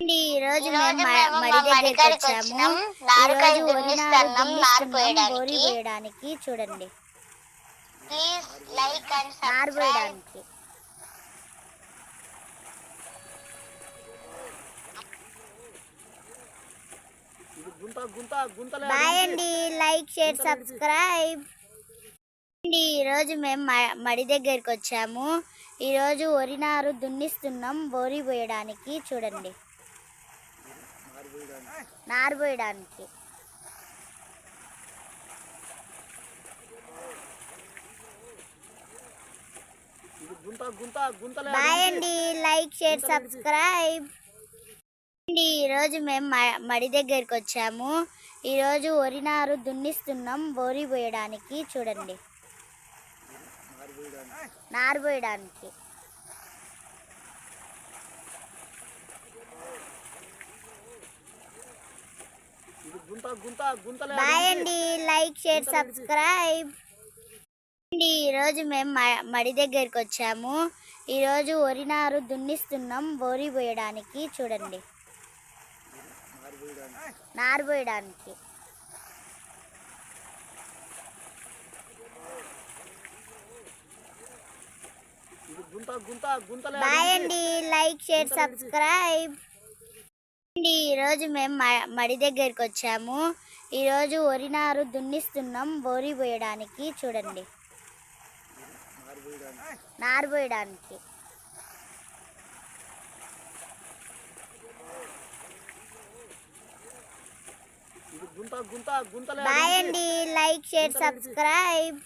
ఈ రోజు మేము మడి దగ్గరికి వచ్చాము. ఈరోజు వరి నారు దున్నిస్తున్నాం బోరి పోయడానికి. చూడండి, నారు పోయడానికి. బాయ్ అండి, లైక్ షేర్ సబ్స్క్రైబ్. ఈరోజు మేము మడి దగ్గరికి వచ్చాము. ఈరోజు వరి నారు దున్నిస్తున్నాం బోరి పోయడానికి. చూడండి, నారు పోయడానికి. బాయ్ అండి, లైక్ షేర్ సబ్స్క్రైబ్. ఈరోజు మేము మడి దగ్గరికి వచ్చాము. ఈరోజు వరి నారు దున్నిస్తున్నాం బోరి పోయడానికి. చూడండి, నారు పోయడానికి. బాయ్ అండి, లైక్ షేర్ సబ్స్క్రైబ్. ఈరోజు మేము మడి దగ్గరికి వచ్చాము. ఈరోజు వరి నారు దున్నిస్తున్నాం బోరి పోయడానికి. చూడండి, నారు పోయడానికి. బాయ్ అండి, లైక్ షేర్ సబ్స్క్రైబ్. ఈరోజు మేము మడి దగ్గరికి వచ్చాము. ఈరోజు వరి నారు దున్నిస్తున్నాం బోరి పోయడానికి. చూడండి, నారు పోయడానికి. బాయ్ అండి, లైక్ షేర్ సబ్స్క్రైబ్.